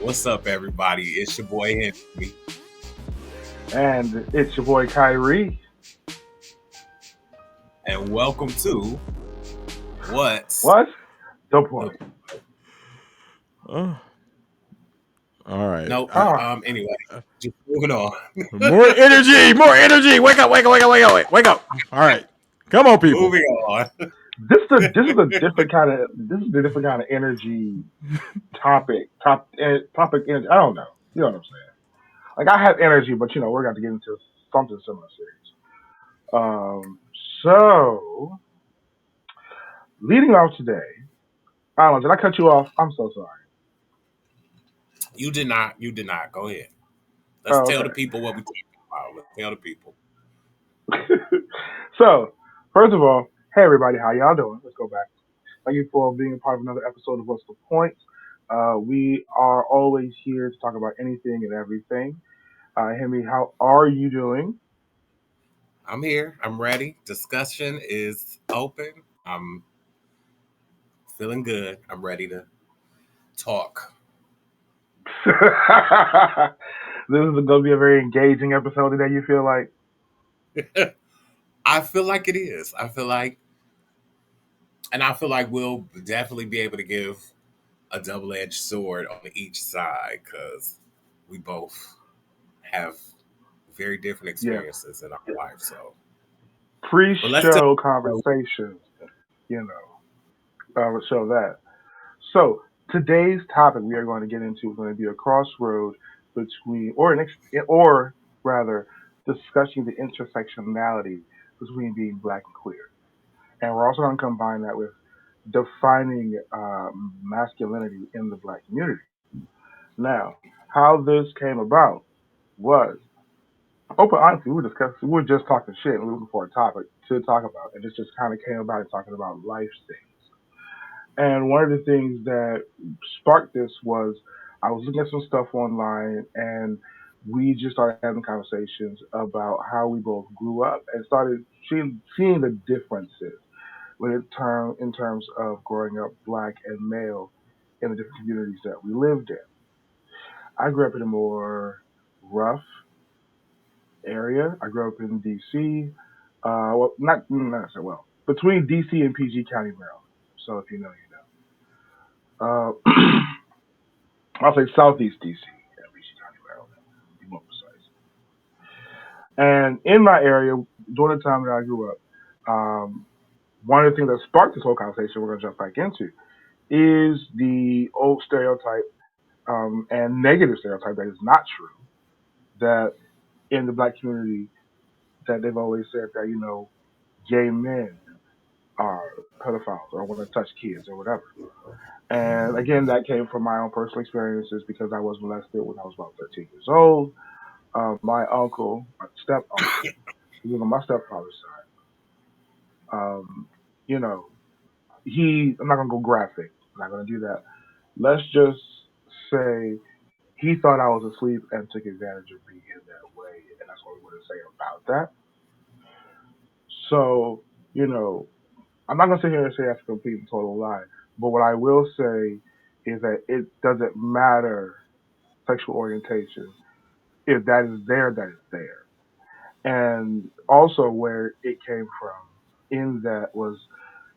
What's up, everybody? It's your boy Henry, And it's your boy Kyrie. and welcome to What's What? The the point. Oh, all right. No? Ah, Anyway, just moving on. More energy, more energy. Wake up, wake up, wake up, wake up, wake up. All right. Come on, people. Moving on. this is a different kind of energy topic energy. I don't know. You know what I'm saying? Like I have energy, but we're going to get into something similar series. So leading off today, I don't know. Did I cut you off? I'm so sorry. You did not. You did not. Go ahead. Let's Oh, tell the okay. people what we talking about. Let's tell the people. So first of all, hey everybody, how y'all doing? Let's go back. Thank you for being a part of another episode of What's the Point. We are always here to talk about anything and everything. Henry, how are you doing? I'm here. I'm ready. Discussion is open. I'm feeling good. I'm ready to talk. This is going to be a very engaging episode today, you feel like? I feel like it is. I feel like we'll definitely be able to give a double-edged sword on each side because we both have very different Yes. experiences in our life. So, Pre but let's tell. show conversations, would show that. So, today's topic we are going to get into is going to be a crossroad between, or rather, discussing the intersectionality between being black and queer. And we're also going to combine that with defining masculinity in the black community. Now, how this came about was open honestly, we were just talking shit and we were looking for a topic to talk about, and this just kind of came about talking about life things. And one of the things that sparked this was I was looking at some stuff online, and we just started having conversations about how we both grew up and started seeing the differences in terms of growing up black and male in the different communities that we lived in. I grew up in a more rough area. I grew up in D.C. Well, not so well between D.C. and PG County, Maryland. So if you know, you know. I'll say Southeast D.C. and PG County, Maryland, to be more precise. And in my area, during the time that I grew up, um, one of the things that sparked this whole conversation we're going to jump back into is the old stereotype and negative stereotype that is not true that in the black community that they've always said that gay men are pedophiles or want to touch kids or whatever. And again, that came from my own personal experiences because I was molested when I was about 13 years old. My uncle, my step uncle, he was on my stepfather's side. You know, I'm not gonna go graphic. I'm not gonna do that. Let's just say he thought I was asleep and took advantage of me in that way, and that's what we want to say about that. So, you know, I'm not gonna sit here and say that's a complete and total lie, but what I will say is that it doesn't matter sexual orientation. If that is there, that is there. And also where it came from in that was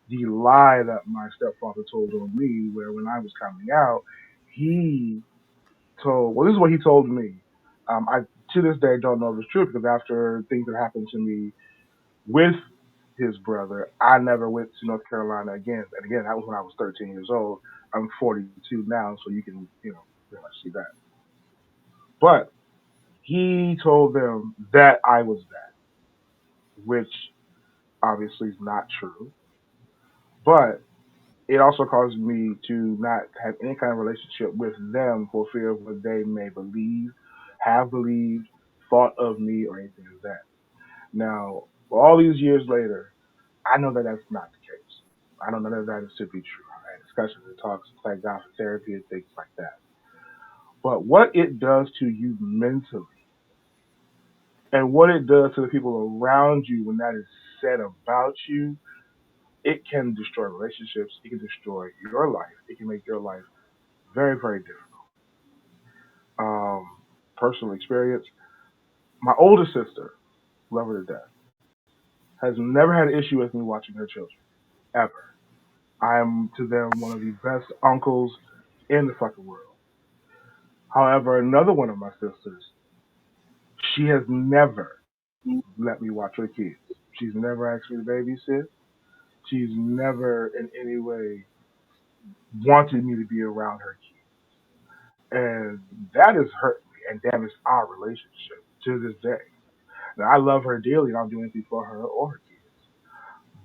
the lie that my stepfather told on me, where when I was coming out, he well, this is what he told me. I to this day don't know if it's true because after things that happened to me with his brother, I never went to North Carolina again. And again, that was when I was 13 years old. I'm 42 now, so you can, pretty much see that. But he told them that I was that, which obviously is not true. But it also caused me to not have any kind of relationship with them for fear of what they may believe, have believed, thought of me, or anything like that. Now, all these years later, I know that that's not the case. I don't know that that is to be true. I had discussions and talks, thank God for therapy and things like that. But what it does to you mentally and what it does to the people around you when that is said about you, it can destroy relationships. It can destroy your life. It can make your life very, very difficult. personal experience. My older sister, love her to death, has never had an issue with me watching her children ever. I am to them one of the best uncles in the fucking world. However, another one of my sisters, she has never let me watch her kids. She's never asked me to babysit. She's never in any way wanted me to be around her kids. And that has hurt me and damaged our relationship to this day. Now, I love her dearly and I'll do anything for her or her kids.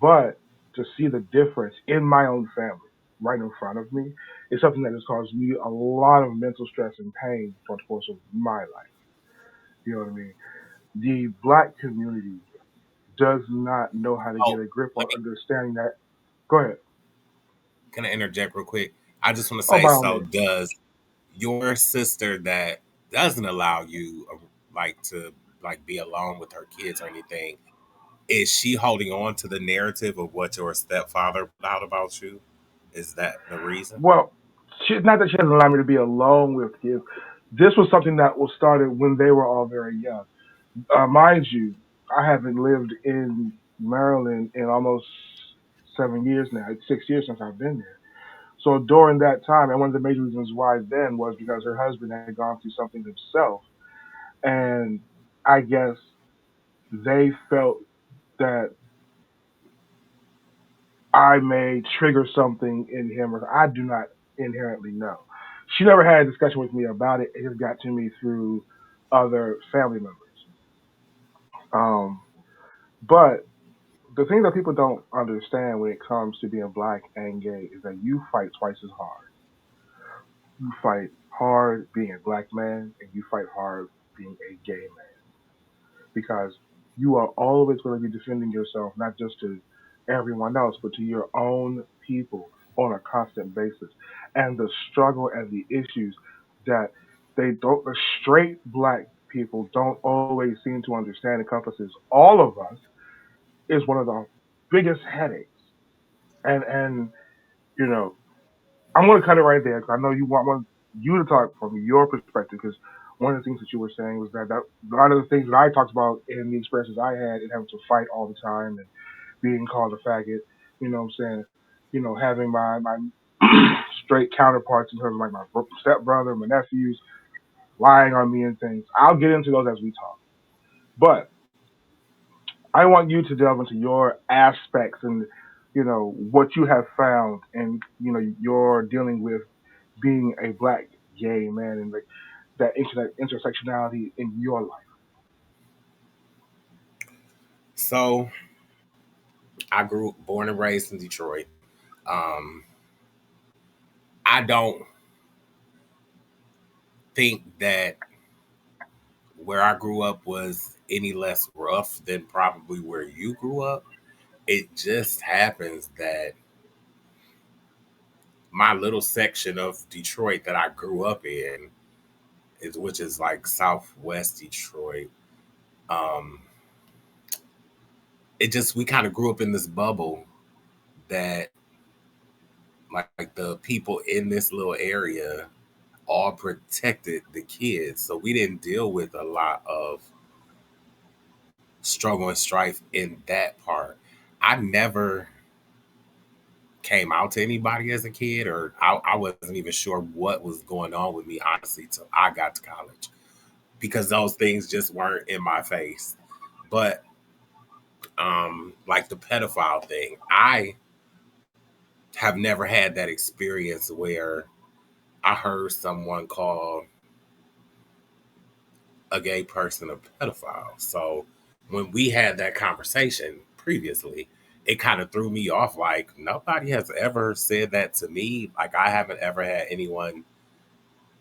But to see the difference in my own family right in front of me is something that has caused me a lot of mental stress and pain throughout the course of my life. You know what I mean? The black community does not know how to Oh, get a grip let on me understanding that. Go ahead. can I interject real quick? I just want to Oh, say, by all so means. does your sister that doesn't allow you like to like be alone with her kids or anything, is she holding on to the narrative of what your stepfather put out about you? Is that the reason? Well, she's not that she doesn't allow me to be alone with kids. This was something that was started when they were all very young. Mind you, I haven't lived in Maryland in almost 7 years now. It's 6 years since I've been there. So during that time, and one of the major reasons why then was because her husband had gone through something himself, and I guess they felt that I may trigger something in him, or I do not inherently know. She never had a discussion with me about it. It just got to me through other family members. Um, but the thing that people don't understand when it comes to being black and gay is that you fight twice as hard. You fight hard being a black man, and you fight hard being a gay man because you are always going to be defending yourself, not just to everyone else, but to your own people on a constant basis. And the struggle and the issues that the straight black people don't always seem to understand encompasses all of us is one of the biggest headaches. And you know, I'm going to cut it right there because I know you want you to talk from your perspective because one of the things that you were saying was that a lot of the things that I talked about in the experiences I had and having to fight all the time and being called a faggot, you know what I'm saying? You know, having my straight counterparts in terms of like my stepbrother, my nephews lying on me and things. I'll get into those as we talk. But I want you to delve into your aspects and what you have found and you're dealing with being a black gay man and like that intersectionality in your life. So I grew born and raised in Detroit. Um, I don't think that where I grew up was any less rough than probably where you grew up. It just happens that my little section of Detroit that I grew up in is which is like Southwest Detroit. Um, it just we kind of grew up in this bubble that like the people in this little area all protected the kids, so we didn't deal with a lot of struggle and strife in that part. I never came out to anybody as a kid, or I wasn't even sure what was going on with me, honestly, till I got to college because those things just weren't in my face. But like the pedophile thing, I have never had that experience where I heard someone call a gay person a pedophile. So when we had that conversation previously, it kind of threw me off. Like nobody has ever said that to me. Like I haven't ever had anyone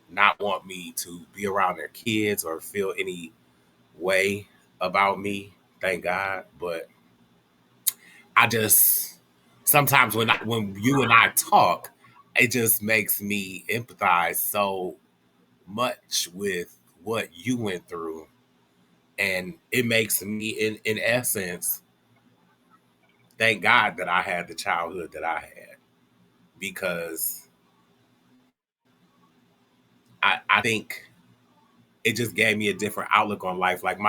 not want me to be around their kids or feel any way about me. Thank God. But I just sometimes when you and I talk, it just makes me empathize so much with what you went through, and it makes me in essence thank God that I had the childhood that I had because I think it just gave me a different outlook on life. Like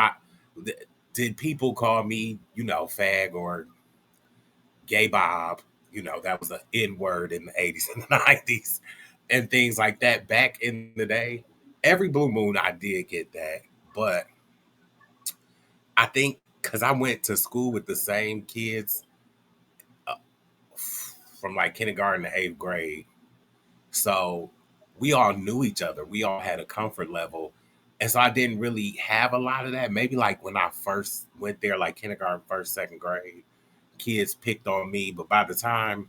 did people call me, fag or gay Bob? That was an N word in the 80s and the 90s and things like that back in the day. Every blue moon I did get that. But I think because I went to school with the same kids uh, from like kindergarten to eighth grade. So we all knew each other. We all had a comfort level. And so I didn't really have a lot of that. Maybe like when I first went there, like kindergarten, first, second grade, kids picked on me. But by the time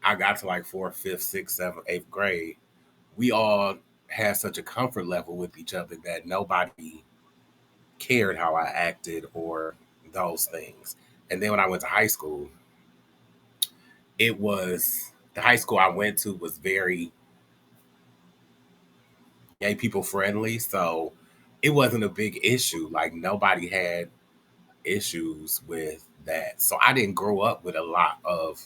I got to like fourth, fifth, sixth, seventh, eighth grade, we all had such a comfort level with each other that nobody cared how I acted or those things. And then when I went to high school, it was the high school I went to was very gay people friendly. So it wasn't a big issue. Like nobody had issues with that. So I didn't grow up with a lot of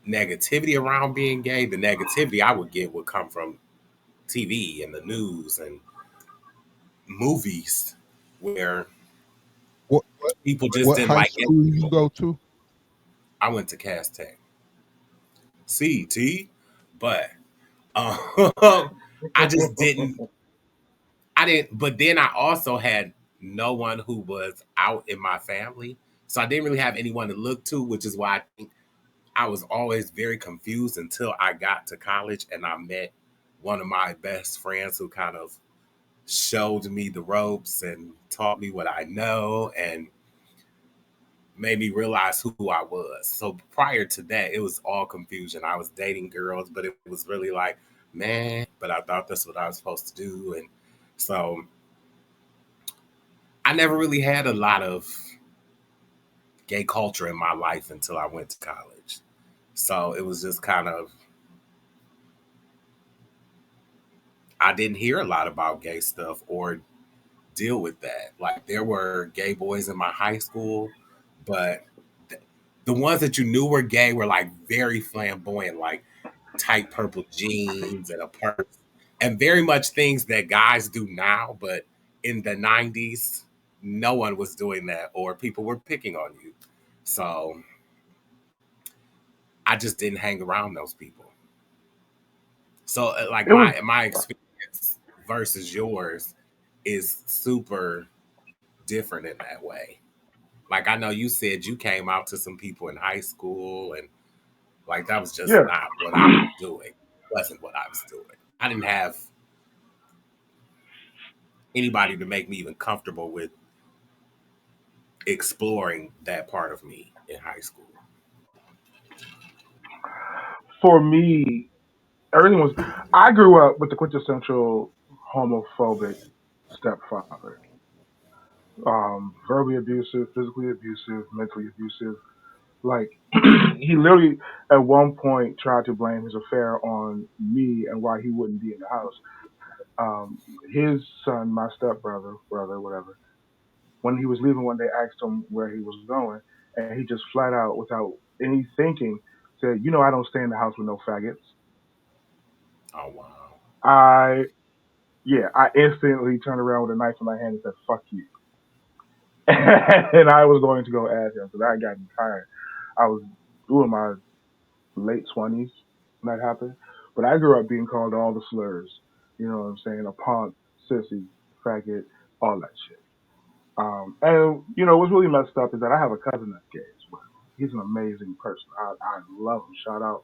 negativity around being gay. The negativity I would get would come from TV and the news and movies where What people just what didn't high like it. school you go to? I went to Cass Tech, CT, but um, I just didn't. But then I also had no one who was out in my family. So I didn't really have anyone to look to, which is why I think I was always very confused until I got to college and I met one of my best friends who kind of showed me the ropes and taught me what I know and made me realize who I was. So prior to that, it was all confusion. I was dating girls, but it was really like, man, but I thought that's what I was supposed to do. And so I never really had a lot of gay culture in my life until I went to college. So it was just kind of, I didn't hear a lot about gay stuff or deal with that. Like there were gay boys in my high school, but the ones that you knew were gay were like very flamboyant, like tight purple jeans and a purse, and very much things that guys do now. But in the 90s, no one was doing that, or people were picking on you. So I just didn't hang around those people. So like It was my experience versus yours is super different in that way. Like I know you said you came out to some people in high school and like that was just yeah. not what I was doing. It wasn't what I was doing. I didn't have anybody to make me even comfortable with exploring that part of me in high school. For me, everything was. I grew up with the quintessential homophobic stepfather. Verbally abusive, physically abusive, mentally abusive. Like he literally at one point tried to blame his affair on me and why he wouldn't be in the house. His son, my stepbrother, brother, whatever, when he was leaving one day, asked him where he was going, and he just flat out, without any thinking, said, "You know, I don't stay in the house with no faggots." Oh wow. I Yeah, I instantly turned around with a knife in my hand and said, "Fuck you." And I was going to go at him because I had gotten tired. I was doing my late 20s when that happened. But I grew up being called all the slurs. You know what I'm saying? A punk, sissy, faggot, all that shit. And what's really messed up is that I have a cousin that's gay as well. He's an amazing person. I love him. Shout out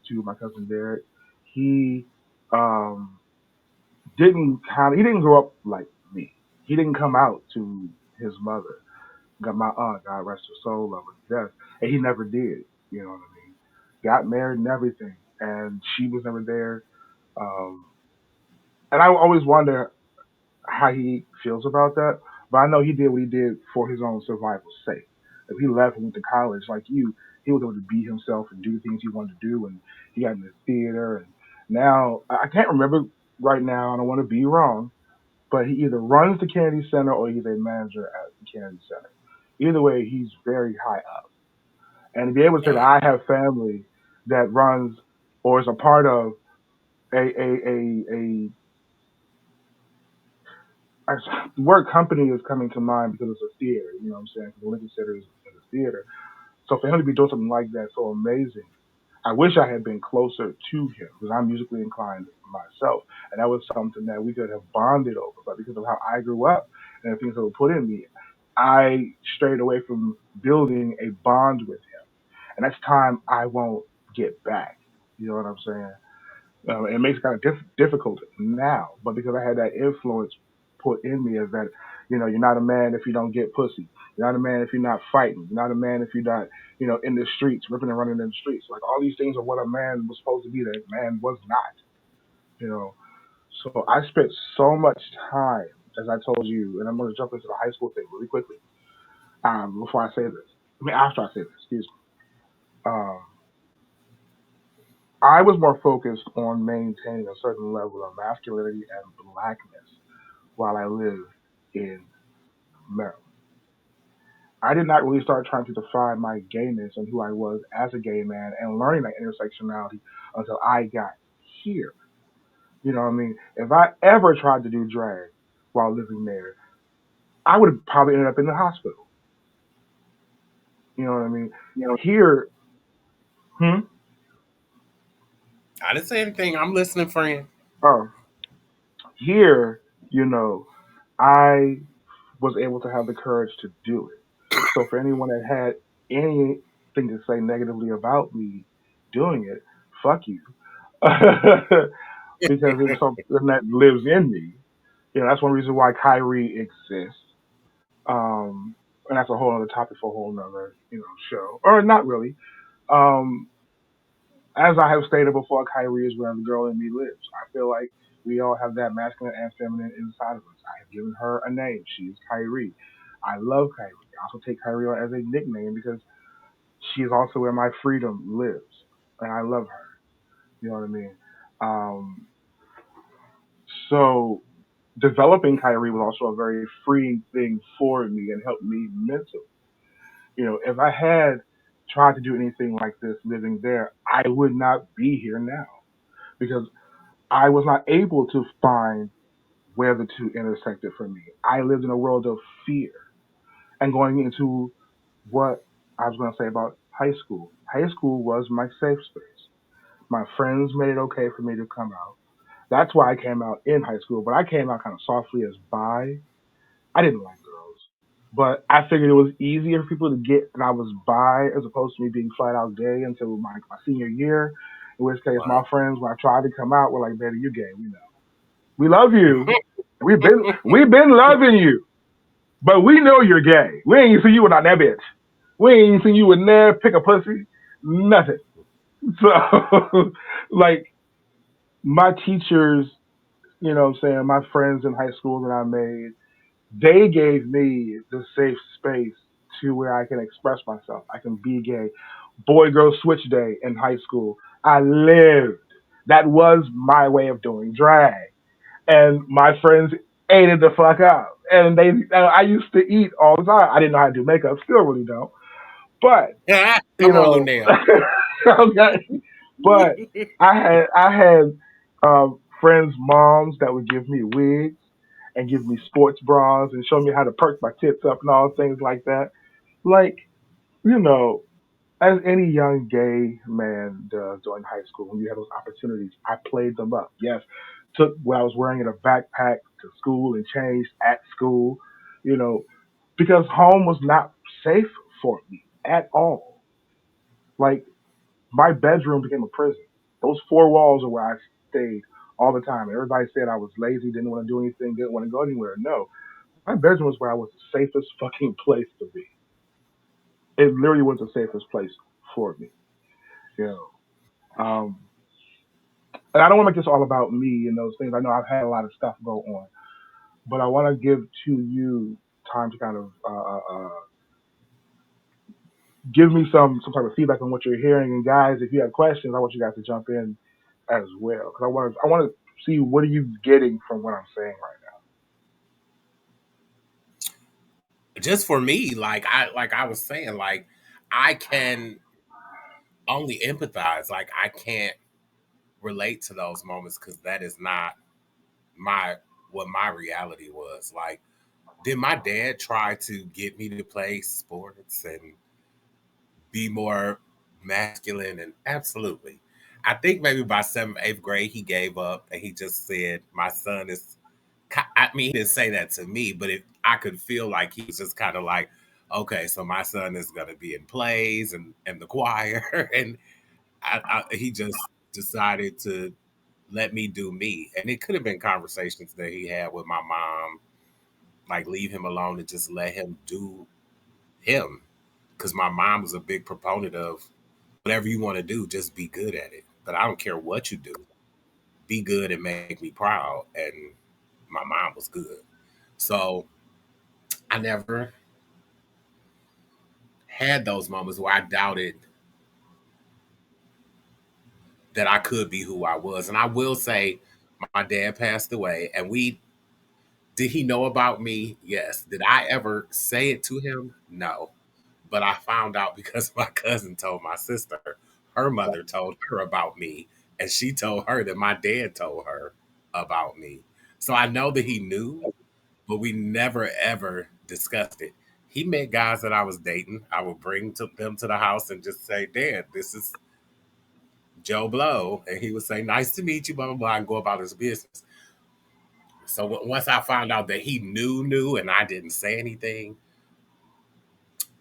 to my cousin Derek. He um, he didn't grow up like me. He didn't come out to his mother. Got my aunt, God rest her soul, love her to death, and he never did. You know what I mean? Got married and everything, and she was never there. Um, and I always wonder how he feels about that. But I know he did what he did for his own survival's sake. If he left and went to college like you, he was able to be himself and do the things he wanted to do. And he got into theater. And now, I can't remember right now. I don't want to be wrong, but he either runs the Kennedy Center or he's a manager at the Kennedy Center. Either way, he's very high up. And to be able to say that Dang. I have family that runs or is a part of a the word company is coming to mind because it's a theater. You know what I'm saying? The Lincoln Center is a theater. So for him to be doing something like that, so amazing. I wish I had been closer to him because I'm musically inclined myself, and that was something that we could have bonded over. But because of how I grew up and the things that were put in me, I strayed away from building a bond with him, and that's time I won't get back. You know what I'm saying? It makes it kind of difficult now, but because I had that influence put in me as that, you're not a man if you don't get pussy. You're not a man if you're not fighting. You're not a man if you're not, in the streets, ripping and running in the streets. Like all these things are what a man was supposed to be that a man was not, you know. So I spent so much time, as I told you, and I'm going to jump into the high school thing really quickly before I say this. I mean, after I say this, excuse me. I was more focused on maintaining a certain level of masculinity and blackness while I lived in Maryland. I did not really start trying to define my gayness and who I was as a gay man and learning that intersectionality until I got here. You know what I mean? If I ever tried to do drag while living there, I would have probably ended up in the hospital. You know what I mean? Here, hmm? I didn't say anything. I'm listening, friend. Oh, here, you know, I was able to have the courage to do it. So for anyone that had anything to say negatively about me doing it, fuck you. Because it's something that lives in me. That's one reason why Kyrie exists. And that's a whole other topic for a whole nother, show. Or not really. Um, as I have stated before, Kyrie is where the girl in me lives. I feel like we all have that masculine and feminine inside of us. I have given her a name. She is Kyrie. I love Kyrie. I also take Kyrie on as a nickname because she is also where my freedom lives, and I love her. You know what I mean? Um, so developing Kyrie was also a very freeing thing for me and helped me mentally. If I had tried to do anything like this living there, I would not be here now because I was not able to find where the two intersected for me. I lived in a world of fear and going into what I was going to say about high school. High school was my safe space. My friends made it okay for me to come out. That's why I came out in high school, but I came out kind of softly as bi. I didn't like girls, but I figured it was easier for people to get that I was bi as opposed to me being flat out gay until my senior year. In which case, my Right. friends, when I tried to come out, were like, "Baby, you gay. We know. We love you. We've been loving you, but we know you're gay. We ain't seen you without that bitch. We ain't seen you with never pick a pussy, nothing." So, like my teachers, what I'm saying, my friends in high school that I made, they gave me the safe space to where I can express myself. I can be gay. Boy girl switch day in high school. I lived. That was my way of doing drag. And my friends ate it the fuck up. And I used to eat all the time. I didn't know how to do makeup, still really don't. But, you Come on, know, Lunel. okay. But I had friends' moms that would give me wigs and give me sports bras and show me how to perk my tits up and all things like that. Like, you know, as any young gay man does during high school, when you have those opportunities, I played them up. Yes, took what I was wearing in a backpack to school and changed at school, you know, because home was not safe for me at all. Like, my bedroom became a prison. Those four walls are where I stayed all the time. Everybody said I was lazy, didn't want to do anything, didn't want to go anywhere. No, my bedroom was where I was the safest fucking place to be. It literally was the safest place for me. You um, and I don't want to make this all about me and those things. I know I've had a lot of stuff go on, but I want to give to you time to kind of give me some type of feedback on what you're hearing. And guys, if you have questions, I want you guys to jump in as well because I want to see what are you getting from what I'm saying right Just for me, like I was saying, like I can only empathize. I can't relate to those moments because that is not my what my reality was. Like, did my dad try to get me to play sports and be more masculine? And absolutely. I think maybe by seventh, eighth grade, he gave up and he just said, my son is, I mean, he didn't say that to me, but I could feel like he was just kind of like, okay, so my son is going to be in plays and the choir. And he just decided to let me do me. And it could have been conversations that he had with my mom, like leave him alone and just let him do him. Because my mom was a big proponent of whatever you want to do, just be good at it. But I don't care what you do, be good and make me proud. And my mom was good. So I never had those moments where I doubted that I could be who I was. And I will say, my dad passed away, and did he know about me? Yes. Did I ever say it to him? No. But I found out because my cousin told my sister, her mother told her about me, and she told her that my dad told her about me. So I know that he knew, but we never ever discussed it. He met guys that I was dating. I would bring them to the house and just say, Dad, this is Joe Blow. And he would say, nice to meet you, blah, blah, blah, and go about his business. So once I found out that he knew, and I didn't say anything,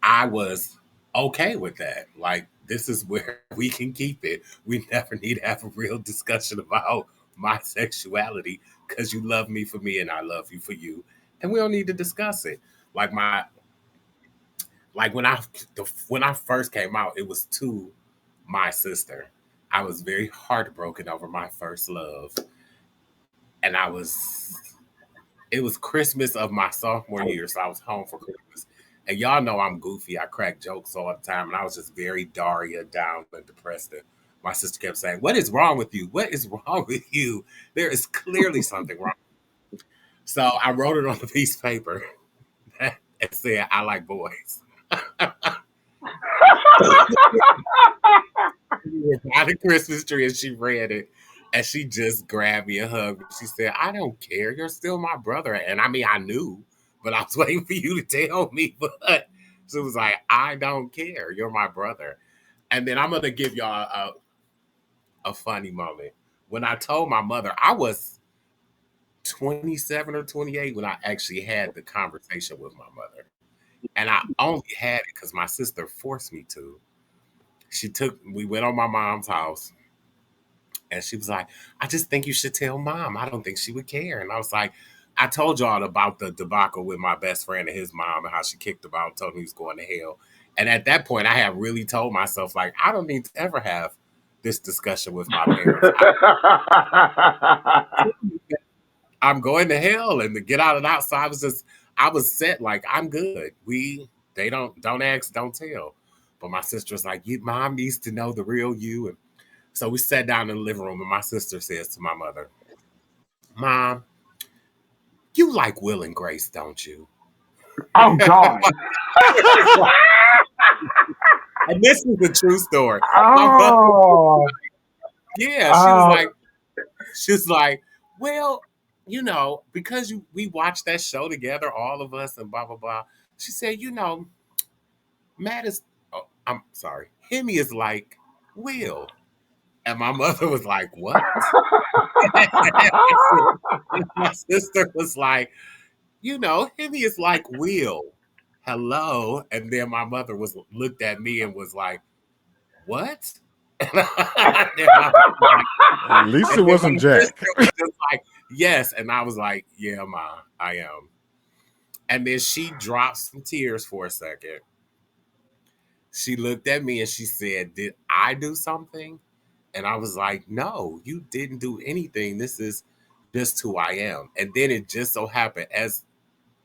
I was okay with that. Like, this is where we can keep it. We never need to have a real discussion about my sexuality because you love me for me and I love you for you. And we don't need to discuss it. Like when I first came out, it was to my sister. I was very heartbroken over my first love. And it was Christmas of my sophomore year, so I was home for Christmas. And y'all know I'm goofy. I crack jokes all the time. And I was just very Daria down and depressed. And my sister kept saying, what is wrong with you? What is wrong with you? There is clearly something wrong. So I wrote it on a piece of paper and said, I like boys. We were by the Christmas tree and she read it and she just grabbed me and hugged me. She said, I don't care. You're still my brother. And I mean, I knew, but I was waiting for you to tell me. But she was like, I don't care. You're my brother. And then I'm going to give y'all a funny moment. When I told my mother, I was 27 or 28 when I actually had the conversation with my mother. And I only had it because my sister forced me to. We went on my mom's house and she was like, I just think you should tell mom. I don't think she would care. And I was like, I told y'all about the debacle with my best friend and his mom and how she kicked him out and told him he was going to hell. And at that point, I had really told myself, like, I don't need to ever have this discussion with my parents. I'm going to hell and to get out of that. So I was set, like, I'm good. They don't ask, don't tell. But my sister was like, your mom needs to know the real you. And so we sat down in the living room and my sister says to my mother, Mom, you like Will and Grace, don't you? Oh God. And this is a true story. Oh. Yeah, she was like, well, because we watched that show together, all of us, and blah blah blah. She said, Matt is, oh, I'm sorry, Hemi is like Will, and my mother was like, what? My sister was like, Hemi is like Will. Hello, and then my mother looked at me and was like, what? At least it wasn't Jack. Just like, yes. And I was like, yeah, Ma, I am. And then she dropped some tears for a second. She looked at me and she said, did I do something? And I was like, no, you didn't do anything. This is just who I am. And then it just so happened, as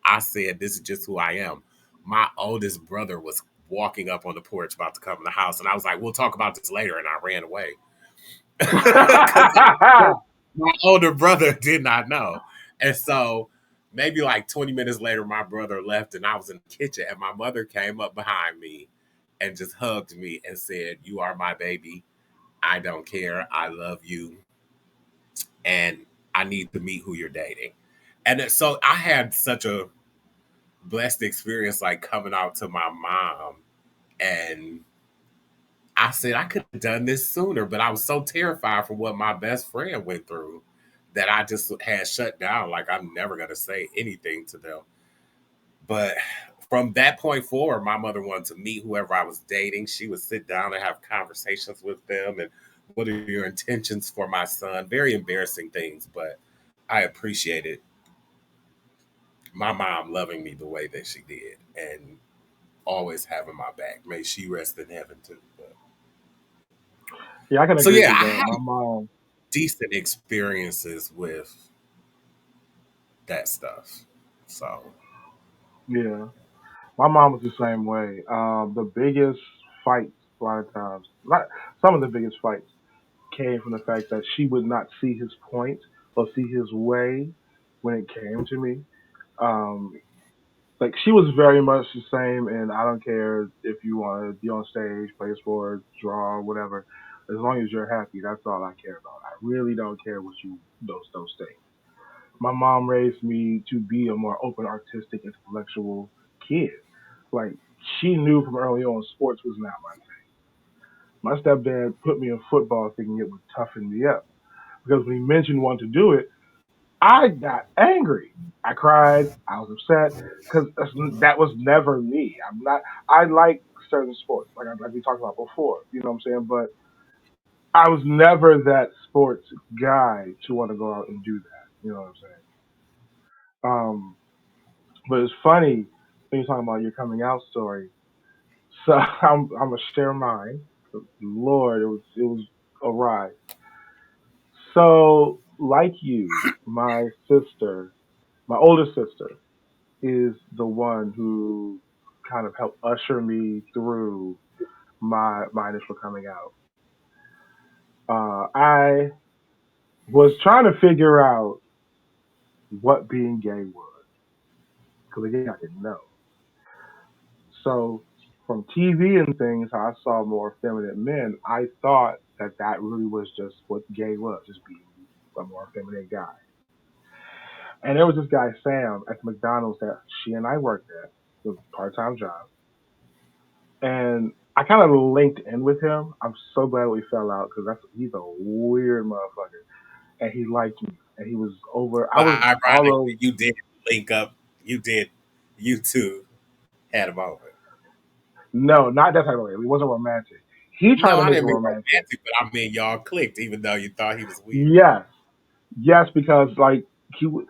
I said, this is just who I am. My oldest brother was walking up on the porch about to come in the house. And I was like, we'll talk about this later. And I ran away. My older brother did not know. And so maybe like 20 minutes later, my brother left and I was in the kitchen and my mother came up behind me and just hugged me and said, you are my baby. I don't care. I love you. And I need to meet who you're dating. So I had such a blessed experience, like coming out to my mom, and I said I could have done this sooner, but I was so terrified for what my best friend went through that I just had shut down. Like I'm never gonna say anything to them. But from that point forward, my mother wanted to meet whoever I was dating. She would sit down and have conversations with them and what are your intentions for my son? Very embarrassing things, but I appreciated my mom loving me the way that she did and always having my back. May she rest in heaven too. But, Yeah, I can so agree yeah, with I that. had My mom, decent experiences with that stuff. So yeah, my mom was the same way. The biggest fights, a lot of times, not some of the biggest fights, came from the fact that she would not see his point or see his way when it came to me. Um, like she was very much the same, and I don't care if you want to be on stage, play sports, draw, whatever. As long as you're happy, that's all I care about. I really don't care what you those things. My mom raised me to be a more open, artistic, intellectual kid. Like she knew from early on, sports was not my thing. My stepdad put me in football thinking it would toughen me up because when he mentioned wanting to do it, I got angry. I cried. I was upset because that was never me. I'm not. I like certain sports, like we talked about before. You know what I'm saying? But I was never that sports guy to want to go out and do that. You know what I'm saying? But it's funny when you're talking about your coming out story. So I'm gonna share mine. Lord, it was a ride. So like you, my sister, my older sister, is the one who kind of helped usher me through my initial coming out. I was trying to figure out what being gay was because again I didn't know. So from TV and things, how I saw more feminine men, I thought that that really was just what gay was, just being a more feminine guy. And there was this guy Sam at the McDonald's that she and I worked at, it was a part-time job, and I kind of linked in with him. I'm so glad we fell out because that's he's a weird motherfucker, and he liked me, and he was over. I but was all ironically over. you did link up. You two had a moment. No, not that type of way. It wasn't romantic. He tried No, to I make it didn't mean romantic. romantic, but I mean y'all clicked, even though you thought he was weird. Yes, yes, because like he was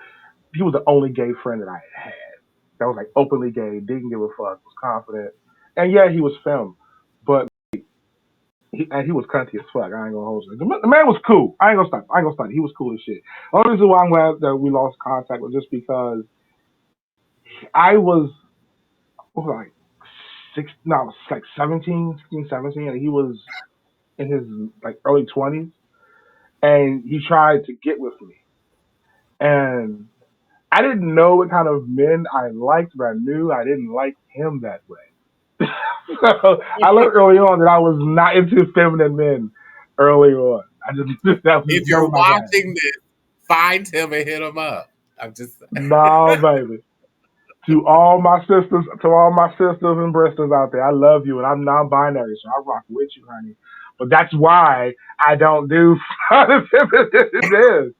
the only gay friend that I had that was like openly gay, didn't give a fuck, was confident, and yeah, he was femme, but he was cunty as fuck. I ain't gonna hold you. The man was cool. I ain't gonna stop. I ain't gonna stop. He was cool as shit. The only reason why I'm glad that we lost contact was just because I was what was I, like no, I was like 17, 16, 17, and he was in his like early 20s, and he tried to get with me, and I didn't know what kind of men I liked, but I knew I didn't like him that way. So I learned early on that I was not into feminine men early on. I just that was If never you're my bag. watching this, find him and hit him up. I'm just No, baby. To all my sisters and bristers out there, I love you, and I'm non-binary, so I rock with you, honey. But that's why I don't do feminine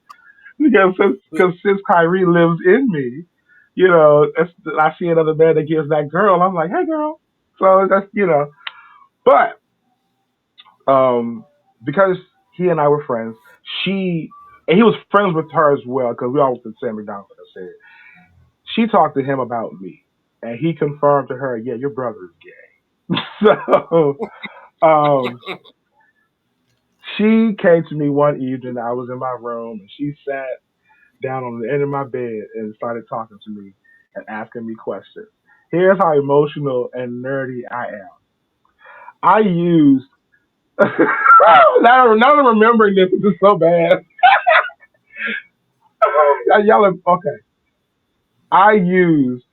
because since Kyrie lives in me, I see another man that gives that girl. I'm like, hey, girl. So that's but um, because he and I were friends, she and he was friends with her as well because we all went to the same McDonald's. Like I said, she talked to him about me, and he confirmed to her, "Yeah, your brother is gay." So um, she came to me one evening. I was in my room, and she sat down on the end of my bed and started talking to me and asking me questions. Here's how emotional and nerdy I am. I used now I'm remembering this. This is so bad. Y'all are, okay. I used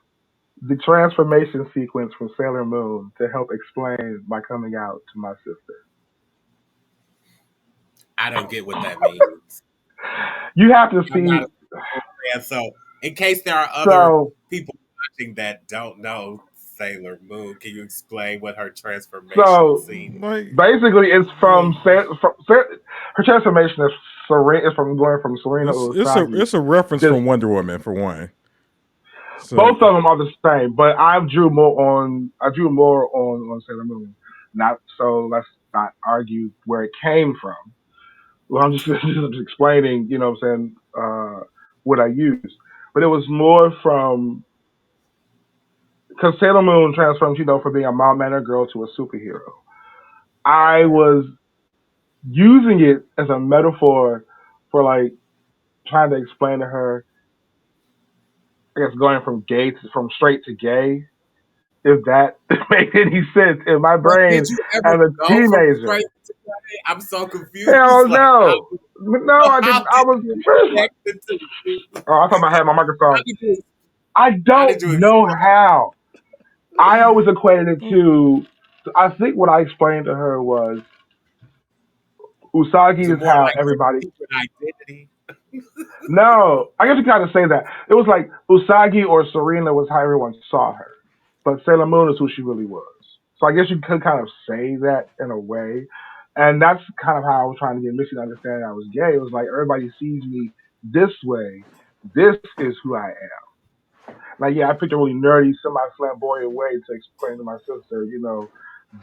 the transformation sequence from Sailor Moon to help explain my coming out to my sister. I don't get what that means. You have to I'm not see. a fan, so In case there are other So people watching that don't know Sailor Moon, can you explain what her transformation so scene? Like basically, it's her transformation is Serena. Is from going from Serena Usagi. it's a reference Just from Wonder Woman for one. So both of them are the same, but I drew more on Sailor Moon. Not so. Let's not argue where it came from. Well, I'm just, just explaining, what I'm saying, what I used. But it was more from, because Sailor Moon transforms, from being a mom mannered girl to a superhero. I Okay. was using it as a metaphor for, like, trying to explain to her, I guess, going from straight to gay, if that makes any sense in my But did brain you ever as a go from straight teenager. to gay? I'm so confused. Hell Like, no. No, I how didn't. I did was you first. connect the two? Oh, I thought I had my How microphone. did you, I how did don't you know explain? how. I always equated it to. I think what I explained to her was Was Usagi it is more how like her everybody. secret identity? No, I guess you kind of say that. It was like Usagi or Serena was how everyone saw her, but Sailor Moon is who she really was. So I guess you could kind of say that in a way, and that's kind of how I was trying to get Missy to understand I was gay. It was like everybody sees me this way. This is who I am. Like, yeah, I picked a really nerdy, semi-flamboyant way to explain to my sister,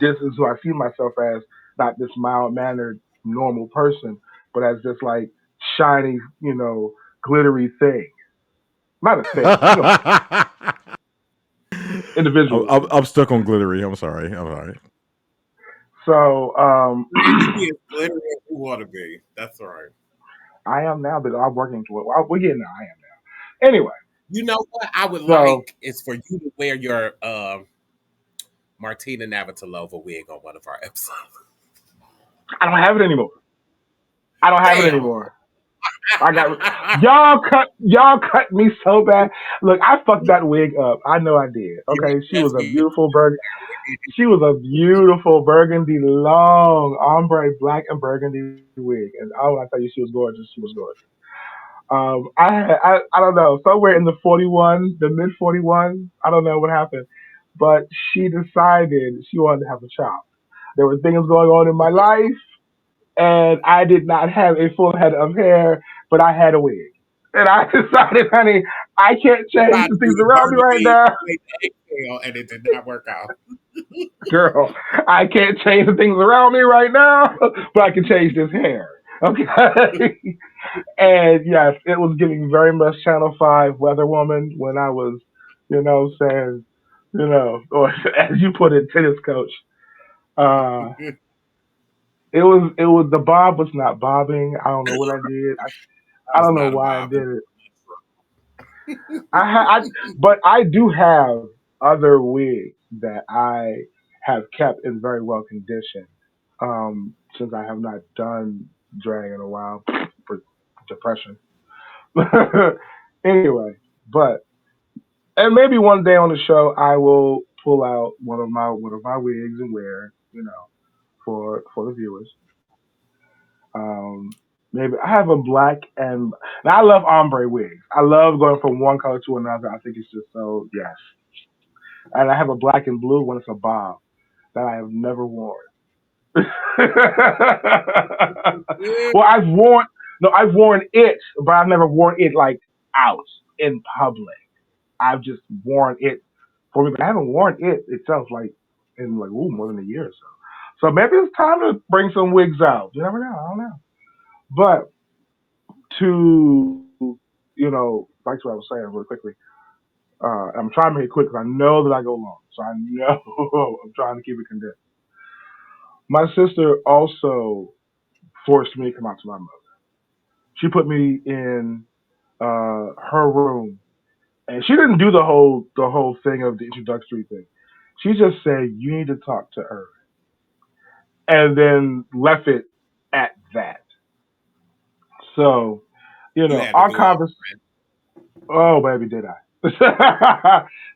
this is who I see myself as, not this mild-mannered, normal person, but as this, like, shiny, glittery thing. Not a thing, individual. I'm stuck on glittery. I'm sorry. I'm sorry. So, Man, you be as glittery as you want to be. That's all right. I am now, but I'm working toward it. We're getting there. I am now. Anyway, You know what I would so like is for you to wear your Martina Navratilova wig on one of our episodes. I don't have it anymore. I don't have it Damn. anymore. I got y'all cut me so bad. Look, I fucked that wig up. I know I did. Okay, Yes, she was a beautiful burgundy, long ombre black and burgundy wig. And oh, when I tell you she was gorgeous, she was gorgeous. I don't know, somewhere in the 41, the mid 41, I don't know what happened, but she decided she wanted to have a child. There were things going on in my life, and I did not have a full head of hair, but I had a wig. And I decided, honey, I can't you change tried the to do things the around me right burgundy now. with the eggshell and it did not work out. Girl, I can't change the things around me right now, but I can change this hair. Okay. And yes, it was giving very much Channel 5 Weather Woman when I was, saying, or as you put it, tennis coach. Uh, it was the bob was not bobbing. I don't know what I did. I That was don't know not a why I bob. did it. But I do have other wigs that I have kept in very well condition. Since I have not done drag in a while for depression. Anyway, but and maybe one day on the show I will pull out one of my wigs and wear, for the viewers. Um, maybe I have a black and I love ombre wigs. I love going from one color to another. I think it's just so yes. And I have a black and blue one. It's a bob that I have never worn. Well, I've worn it, but I've never worn it like out in public. I've just worn it for me, but I haven't worn it itself like in like more than a year or so. So maybe it's time to bring some wigs out. You never know. I don't know. But to back to what I was saying really quickly. I'm trying to make it quick because I know that I go long, so I know I'm trying to keep it condensed. My sister also forced me to come out to my mother. She put me in her room, and she didn't do the whole thing of the introductory thing. She just said you need to talk to her, and then left it at that. So, You had to our do all conversation. Oh, baby, did I?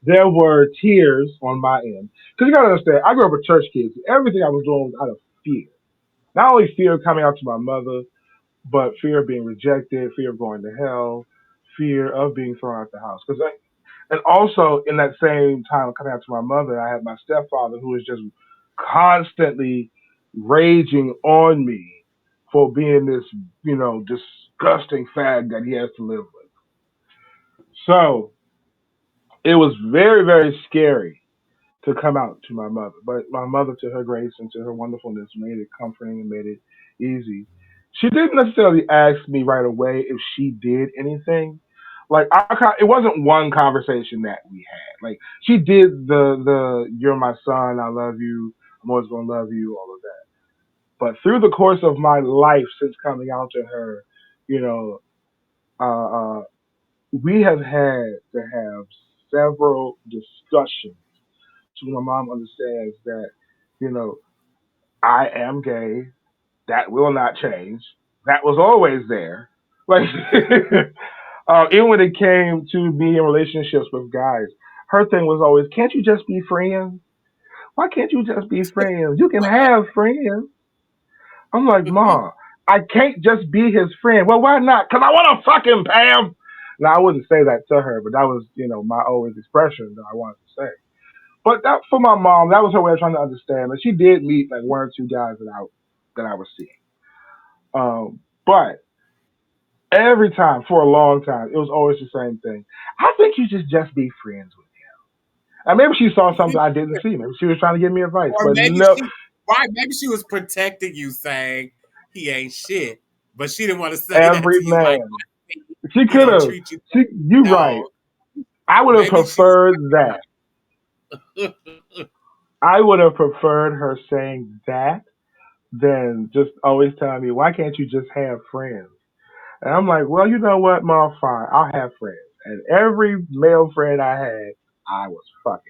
There were tears on my end. Because you got to understand, I grew up with church kids. Everything I was doing was out of fear. Not only fear of coming out to my mother, but fear of being rejected, fear of going to hell, fear of being thrown out the house. And also in that same time, coming out to my mother, I had my stepfather who was just constantly raging on me for being this, disgusting fag that he has to live with. So it was very, very scary to come out to my mother. But my mother, to her grace and to her wonderfulness, made it comforting and made it easy. She didn't necessarily ask me right away if she did anything. Like it wasn't one conversation that we had. Like she did the "You're my son, I love you, I'm always gonna love you," all of that. But through the course of my life since coming out to her, you know, uh, uh, we have had to have several discussions so my mom understands that, you know, I am gay. That will not change. That was always there. Like, even when it came to me in relationships with guys, her thing was always, can't you just be friends? Why can't you just be friends? You can have friends. I'm like, Mom, I can't just be his friend. Well, why not? Because I want to fuck him, Pam. Now, I wouldn't say that to her, but that was, my always expression that I wanted to say. But that for my mom, that was her way of trying to understand. Like she did meet like one or two guys that I was seeing. But every time for a long time, it was always the same thing. I think you just be friends with him. And maybe she saw something I didn't see. Maybe she was trying to give me advice. Or But maybe no, maybe she was protecting you, saying he ain't shit, but she didn't want to say that every to you. Like man. She he could don't have. treat you. You right. No, I would have maybe she was. preferred that. I would have preferred her saying that than just always telling me, why can't you just have friends? And I'm like, well, you know what, Mom, fine. I'll have friends. And every male friend I had, I was fucking.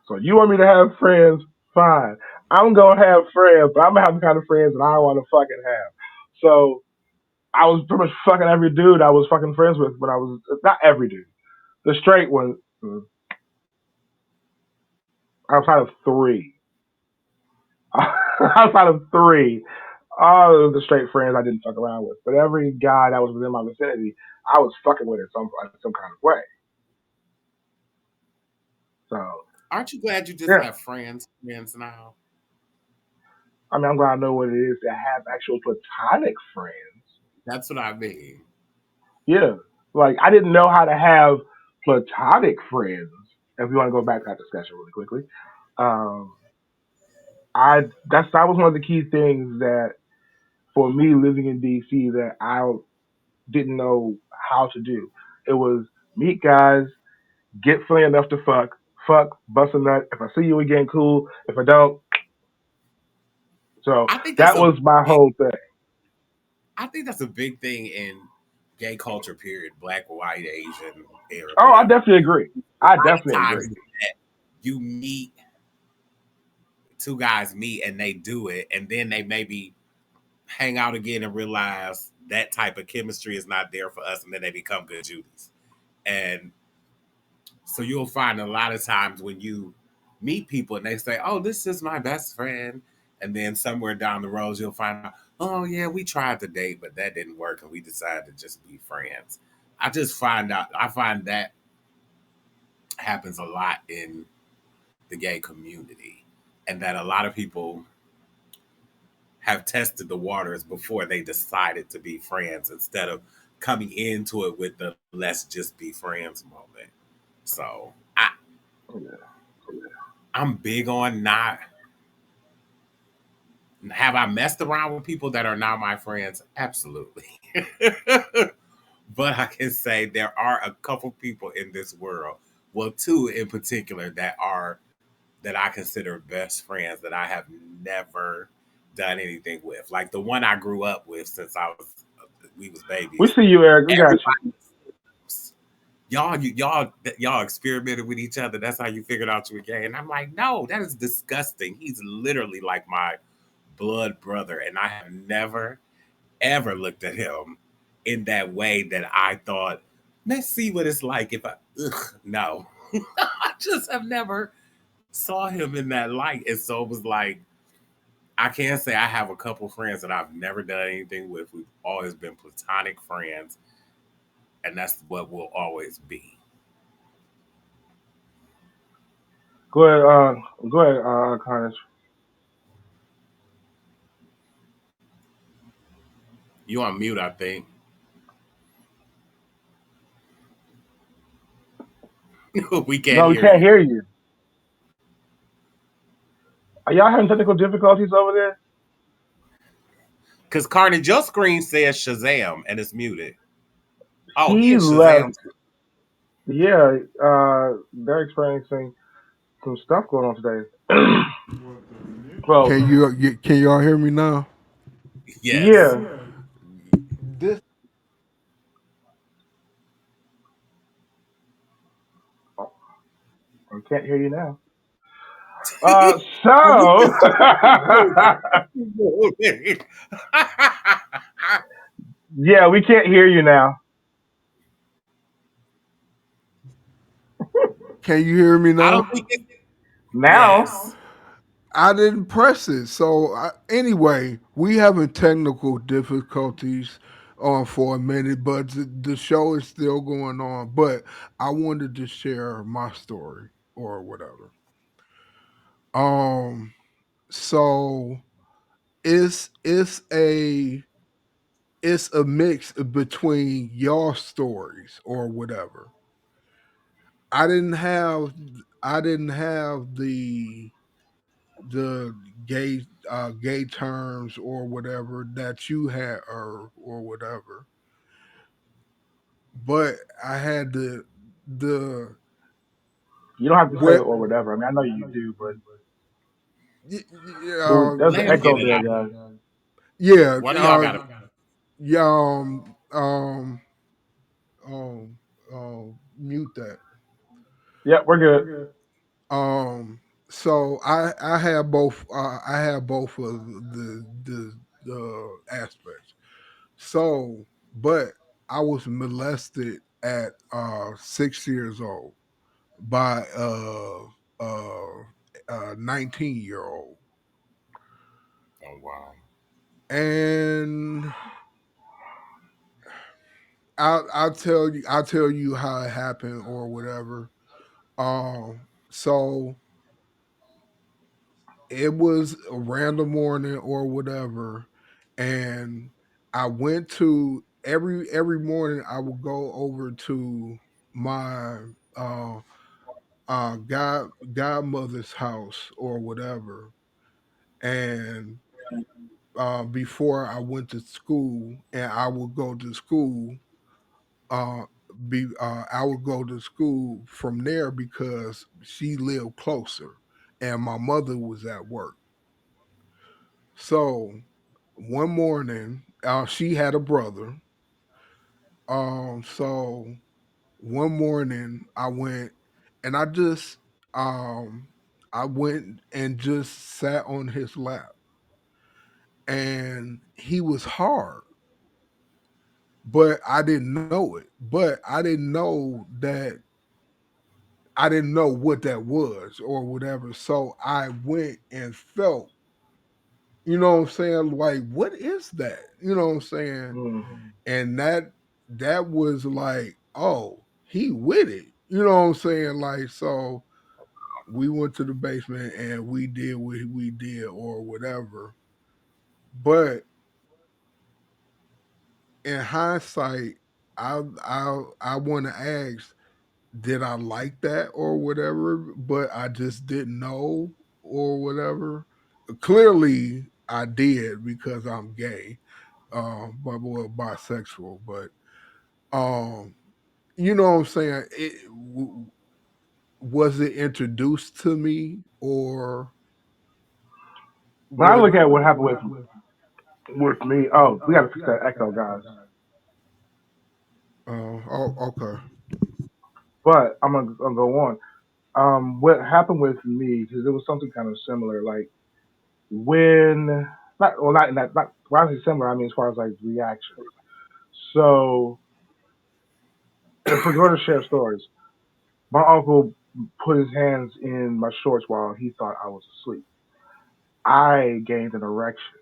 So you want me to have friends? Fine. I'm going to have friends, but I'm going to have the kind of friends that I want to fucking have. So I was pretty much fucking every dude I was fucking friends with when I was, not every dude. The straight one, outside of three. Outside of three, all of the straight friends I didn't fuck around with. But every guy that was within my vicinity, I was fucking with in some kind of way. So Aren't you glad you just yeah, have friends now? I mean, I'm glad I know what it is to have actual platonic friends. That's what I mean. Yeah, like I didn't know how to have platonic friends. If we want to go back to that discussion really quickly, um, that was one of the key things that for me living in DC that I didn't know how to do. It was meet guys, get friendly enough to fuck, bust a nut. If I see you again, cool. If I don't, so I think that's that a was my big. whole thing. I think that's a big thing in gay culture. Period. Black, white, Asian, Arab, Oh, I whatever. definitely agree. I A lot of definitely times agree. that you meet two guys meet and they do it, and then they maybe hang out again and realize that type of chemistry is not there for us, and then they become good Judies. And so you'll find a lot of times when you meet people and they say, "Oh, this is my best friend," and then somewhere down the road you'll find out, "Oh yeah, we tried to date, but that didn't work, and we decided to just be friends." I find that happens a lot in the gay community, and that a lot of people have tested the waters before they decided to be friends instead of coming into it with the "let's just be friends" moment. So I'm big on not. Have I messed around with people that are not my friends? Absolutely. But I can say there are a couple people in this world, well, two in particular, that I consider best friends that I have never done anything with. Like the one I grew up with since we was We babies. see you, Eric. We got you. Everybody, y'all experimented with each other. That's how you figured out you were gay. And I'm like, no, that is disgusting. He's literally like my blood brother, and I have never ever looked at him in that way that I thought, let's see what it's like if I. Ugh, no, I just have never saw him in that light, and so it was like I can say I have a couple friends that I've never done anything with. We've always been platonic friends, and that's what will always be. Go ahead. Go ahead, Carnage. You on mute, I think. We can't No, we hear can't you. hear you. Are y'all having technical difficulties over there? Because Carnage, your screen says Shazam and it's muted. Oh, he He is left. Shazam. Yeah, they're experiencing some stuff going on today. Well, Can y'all hear me now? Yes. yeah, This I can't hear you now. So yeah, we can't hear you now. Can you hear me I don't now? think it. Now, Yes. I didn't press it. So anyway, we having technical difficulties on for a minute, but the show is still going on. But I wanted to share my story or whatever. Um, so it's it's a mix between y'all stories or whatever. I didn't have I didn't have the gay terms or whatever that you had or whatever, but I had the you don't have to say it what or whatever. I mean, I know you do, but y- y- there's Let an him get echo it there, out. guys. yeah One of y'all got to. yeah mute that. Yep, we're good. Um, so I have both I have both of the aspects. So, but I was molested at 6 years old by a 19-year old, Oh, wow. and I'll tell you how it happened or whatever. So it was a random morning or whatever, and I went to every morning I would go over to my uh godmother's house or whatever, and before I went to school, and I would go to school uh I would go to school from there because she lived closer and my mother was at work. So one morning, she had a brother. So one morning I went and um I went and just sat on his lap, and he was hard, but I didn't know it. But I didn't know what that was or whatever. So I went and felt, you know what I'm saying? Like, what is that? You know what I'm saying? Mm. And that was like, oh, he with it. You know what I'm saying? Like, so we went to the basement and we did what we did or whatever. But in hindsight, I want to ask, did I like that or whatever? But I just didn't know or whatever. Clearly, I did because I'm gay, but well, bisexual. But um, you know what I'm saying? Was it introduced to me or When I what? look at what happened with me, oh, we got to fix that echo, guys. Oh, okay. But I'm gonna go on. What happened with me because it was something kind of similar. Like when not well, not in that not when I say similar, I mean as far as like reaction. So if we're going to share stories, my uncle put his hands in my shorts while he thought I was asleep. I gained an erection.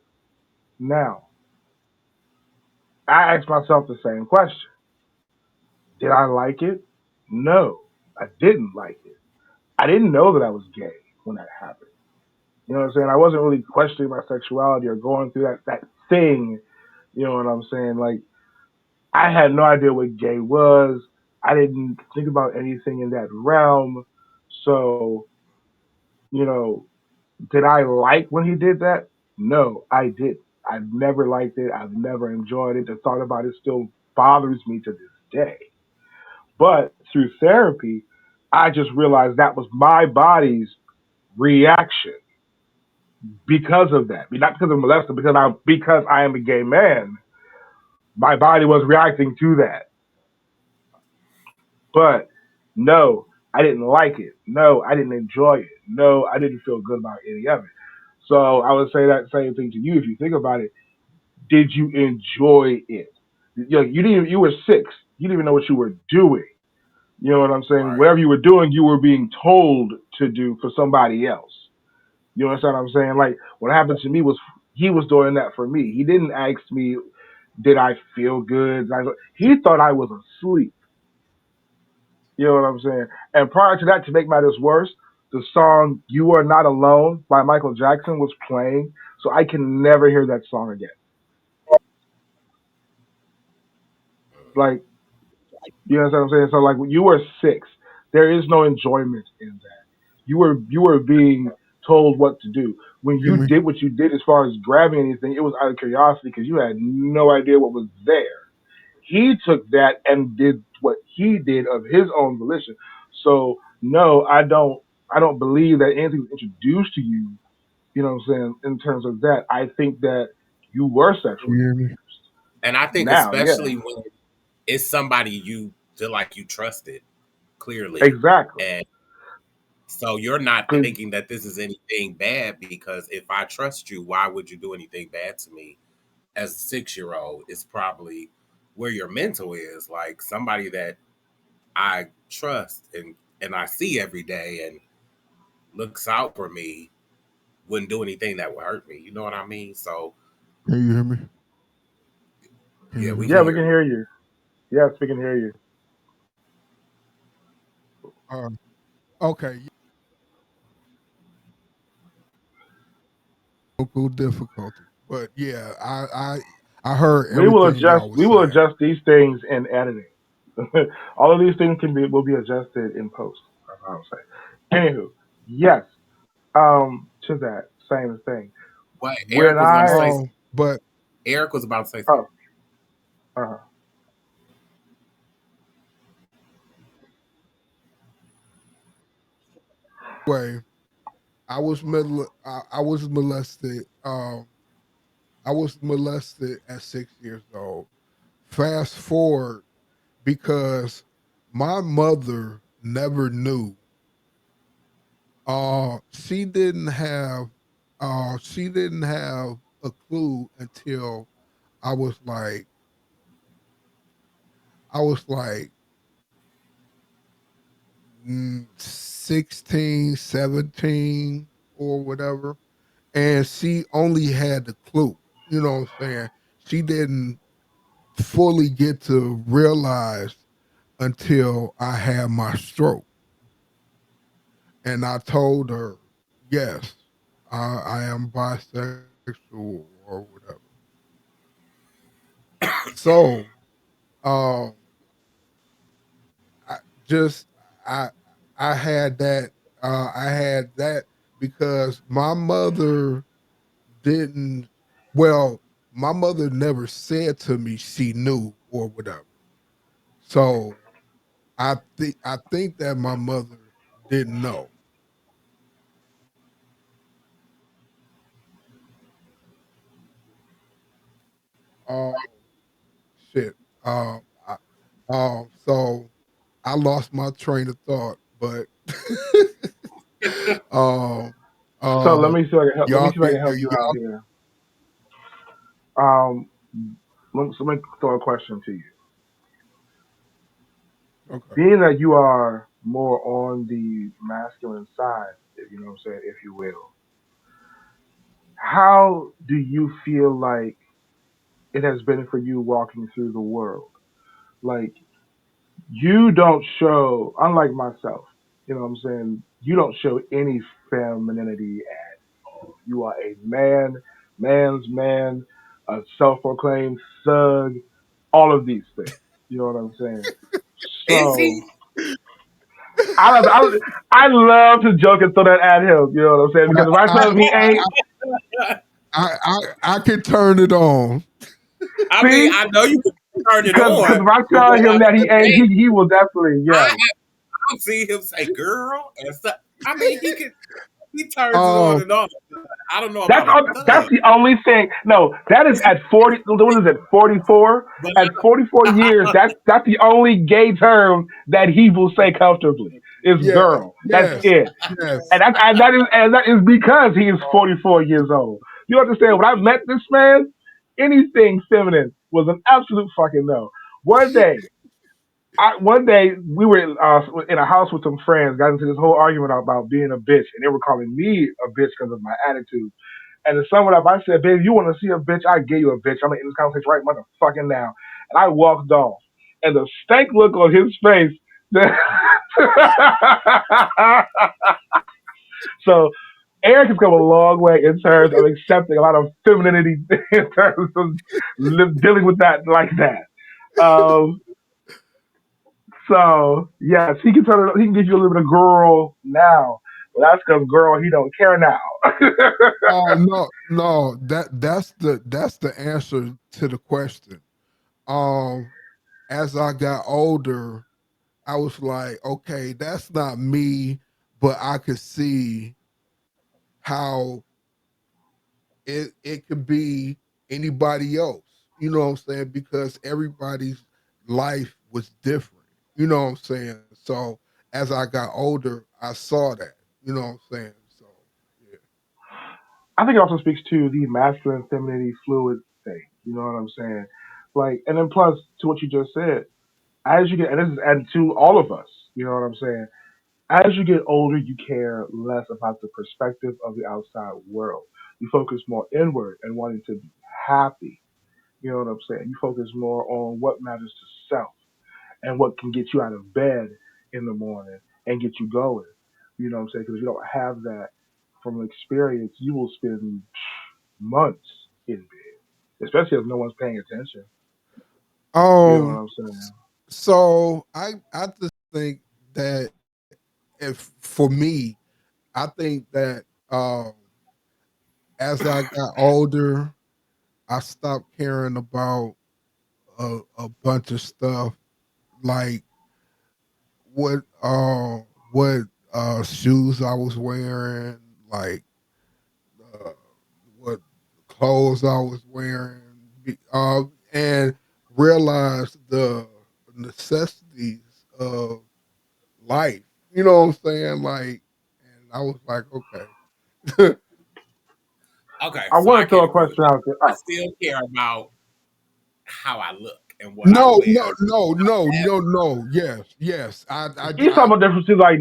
Now I asked myself the same question: Did I like it? No, I didn't like it. I didn't know that I was gay when that happened. You know what I'm saying? I wasn't really questioning my sexuality or going through that thing. You know what I'm saying? Like I had no idea what gay was. I didn't think about anything in that realm. So, you know, did I like when he did that? No, I didn't. I've never liked it. I've never enjoyed it. The thought about it still bothers me to this day. But through therapy, I just realized that was my body's reaction because of that. Not because I'm molested, because I am a gay man. My body was reacting to that. But no, I didn't like it. No, I didn't enjoy it. No, I didn't feel good about any of it. So I would say that same thing to you. If you think about it, did you enjoy it? You didn't. You were six. You didn't even know what you were doing. You know what I'm saying? Right. Whatever you were doing, you were being told to do for somebody else. You understand what I'm saying? Like what happened to me was he was doing that for me. He didn't ask me, did I feel good? He thought I was asleep. You know what I'm saying? And prior to that, to make matters worse, the song "You Are Not Alone" by Michael Jackson was playing, so I can never hear that song again. Like, you know what I'm saying? So like, when you were six, there is no enjoyment in that. You were being told what to do. When Hear you me? did what you did as far as grabbing anything, it was out of curiosity because you had no idea what was there. He took that and did what he did of his own volition. So no, I don't believe that anything was introduced to you, you know what I'm saying, in terms of that. I think that you were You sexually hear me? confused. And I think Now, yeah. especially when it's somebody you feel like you trusted clearly, Exactly. and so you're not 'Cause thinking that this is anything bad because if I trust you, why would you do anything bad to me? As a 6 year old, is probably where your mental is. Like somebody that I trust and I see every day and looks out for me wouldn't do anything that would hurt me. You know what I mean? So Can you hear me? Can yeah, you we hear can yeah, me? we hear can you. hear you. Yes, we can hear you. Uh, okay. Technical difficulty, but yeah, I heard We will everything adjust. y'all was We will saying. adjust these things in editing. All of these things will be adjusted in post. That's what I'm saying. Anywho, yes. To that same thing. What When Eric was going to I say? But Eric was about to say something. oh uh, way I was molested. I was molested at 6 years old. Fast forward because my mother never knew. She didn't have a clue until I was like I was like 16, 17 or whatever. And she only had the clue. You know what I'm saying? She didn't fully get to realize until I had my stroke. And I told her, yes, I am bisexual or whatever. So, um, I just I I had that I had that because my mother didn't well, my mother never said to me she knew or whatever. So I think that my mother didn't know. Um shit. I, so I lost my train of thought, but um so let um me see if I can help. Let me y'all see if I can can help you out y'all here. Um, let me throw a question to you. okay. Being that you are more on the masculine side, if you know what I'm saying, if you will, how do you feel like it has been for you walking through the world? Like, You don't show, unlike myself, you know what I'm saying? You don't show any femininity at all. You are a man, man's man, a self-proclaimed thug, all of these things. You know what I'm saying? Is So he? I love to joke and throw that at him. You know what I'm saying? Because if I I, tell him he ain't, I can turn it on. I mean, see, I know you can turn it because on, if I but tell when him I'm that he ain't, debating, he will definitely I yes. have seen him say "girl" and stuff. I mean, he turns it on Um, and off. I don't know about a That's thug, the only thing. No, that is at 40. What is it? 44. but At 44 years, that's the only gay term that he will say comfortably is yeah, girl. That's yes, it. yes. And that is because he is 44 years old. You understand? When I met this man, anything feminine was an absolute fucking no. One day, one day we were in a house with some friends, got into this whole argument about being a bitch, and they were calling me a bitch because of my attitude. And to sum it up, I said, "Baby, you want to see a bitch? I give you a bitch. I'm gonna end this conversation right motherfucking now." And I walked off, and the stank look on his face. So Eric has come a long way in terms of accepting a lot of femininity in terms of dealing with that like that. So yes, he can turn it. He can give you a little bit of girl now, but that's because girl he don't care now. Oh no, no. That's the answer to the question. Um, as I got older, I was like, okay, that's not me, but I could see how it could be anybody else. You know what I'm saying? Because everybody's life was different. You know what I'm saying? So as I got older, I saw that. You know what I'm saying? So yeah. I think it also speaks to the masculine femininity fluid thing. You know what I'm saying? Like, and then plus to what you just said, as you get, and this is and to all of us. You know what I'm saying? As you get older, you care less about the perspective of the outside world. You focus more inward and wanting to be happy. You know what I'm saying? You focus more on what matters to self and what can get you out of bed in the morning and get you going. You know what I'm saying? Because if you don't have that from experience, you will spend months in bed, especially if no one's paying attention. You know what Um. I'm saying? So I just think that if for me, I think that as I got older, I stopped caring about a bunch of stuff like what uh what shoes I was wearing, like uh, what clothes I was wearing, and realized the necessities of life. You know what I'm saying? Like, and I was like, okay. okay, I so I want to can throw a agree with question that. out there. I still care about how I look and what I No, no, wear. no, no, no, no. Yes, yes. He's talking about difference between like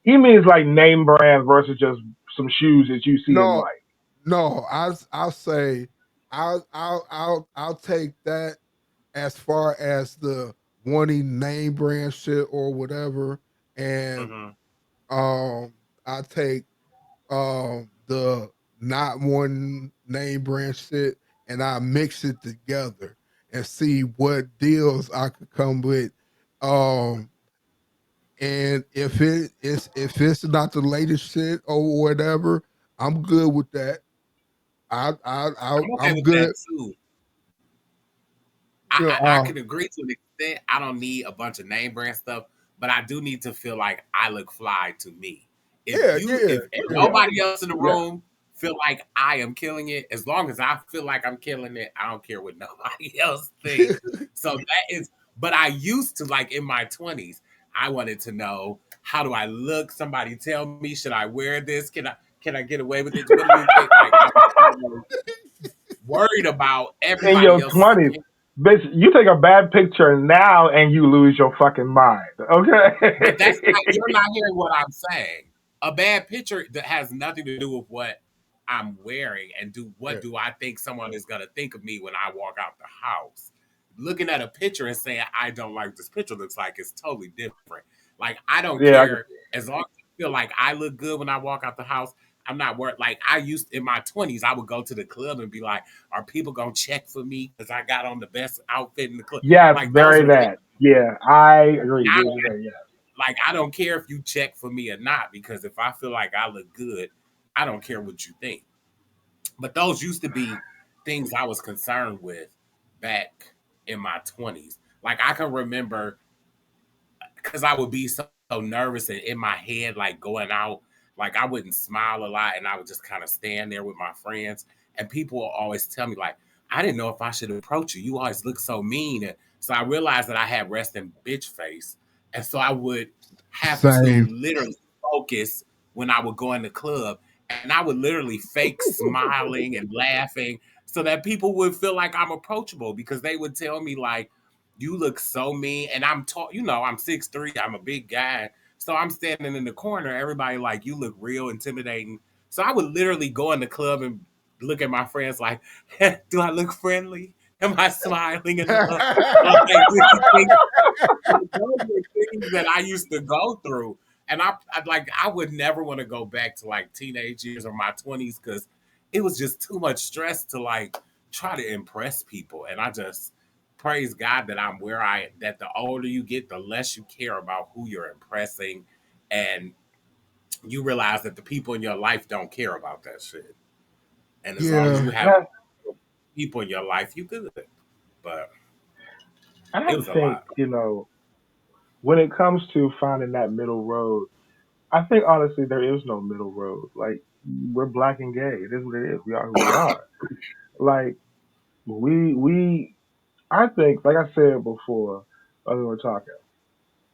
he means like name brand versus just some shoes that you see and no, like. no. I'll say, I'll take that as far as the wanting name brand shit or whatever, and Hmm. um, I take the not one name brand shit and I mix it together and see what deals I could come with. Um, and if it's not the latest shit or whatever, I'm good with that. I'm okay I'm with that good. too. You know, I can agree to an extent. I don't need a bunch of name brand stuff, but I do need to feel like I look fly to me. yeah, yeah, If yeah. nobody else in the Yeah. room feel like I am killing it, as long as I feel like I'm killing it, I don't care what nobody else think. So that is, but I used to like in my 20s, I wanted to know, how do I look? Somebody tell me, should I wear this? Can I get away with it? What do you think? Like I was always worried about In everybody your else's 20s, opinion. bitch, you take a bad picture now and you lose your fucking mind. But that's Okay. not, you're not hearing what I'm saying. A bad picture that has nothing to do with what I'm wearing and Yeah. do I think someone is gonna think of me when I walk out the house. looking at a picture and saying, I don't like this picture looks like, it's totally different. Like, I don't Yeah, care as long as I feel like I look good when I walk out the house. I'm not worried. Like, I used in my 20s, I would go to the club and be like, are people going to check for me because I got on the best outfit in the club? yes, Like, those very were things. that. Yeah, I agree. Now, Get what you're saying, yeah. like, I don't care if you check for me or not, because if I feel like I look good, I don't care what you think. But those used to be things I was concerned with back in my 20s. Like, I can remember, because I would be so nervous and in my head, like going out, like I wouldn't smile a lot and I would just kind of stand there with my friends. And people will always tell me, like, I didn't know if I should approach you. You always look so mean. And so I realized that I had resting bitch face. And so I would have to Same. literally focus when I would go in the club. And I would literally fake smiling and laughing so that people would feel like I'm approachable, because they would tell me, like, you look so mean. And I'm tall, I'm 6'3", I'm a big guy. So I'm standing in the corner, everybody like, you look real intimidating. So I would literally go in the club and look at my friends like, do I look friendly? Am I smiling enough? Like, those were things that I used to go through. And I would never want to go back to like teenage years or my 20s, because it was just too much stress to like try to impress people. And I just praise God that that the older you get, the less you care about who you're impressing. And you realize that the people in your life don't care about that shit. And as long as Yeah. you have And people in your life, you good. But I it was a think, lot. when it comes to finding that middle road, I think honestly there is no middle road. Like, we're black and gay. It is what it is. We are who we are. Like, we I think, like I said before when we were talking,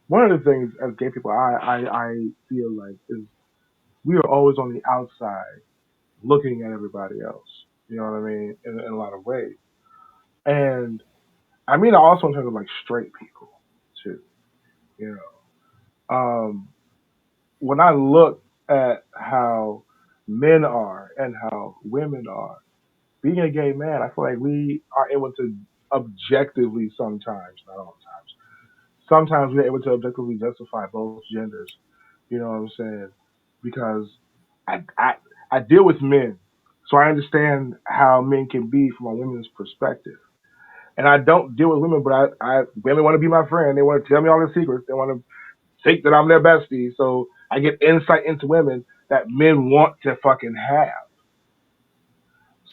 one of the things as gay people I feel like is we are always on the outside looking at everybody else. You know what I mean? In a lot of ways. And I mean also in terms of like straight people too. You when I look at how men are and how women are, being a gay man, I feel like we are able to objectively sometimes, not all the times, sometimes we're able to objectively justify both genders. You know what I'm saying? Because I, I, I deal with men, so I understand how men can be from a woman's perspective. And I don't deal with women, but women want to be my friend. They want to tell me all their secrets. They want to think that I'm their bestie. So I get insight into women that men want to fucking have.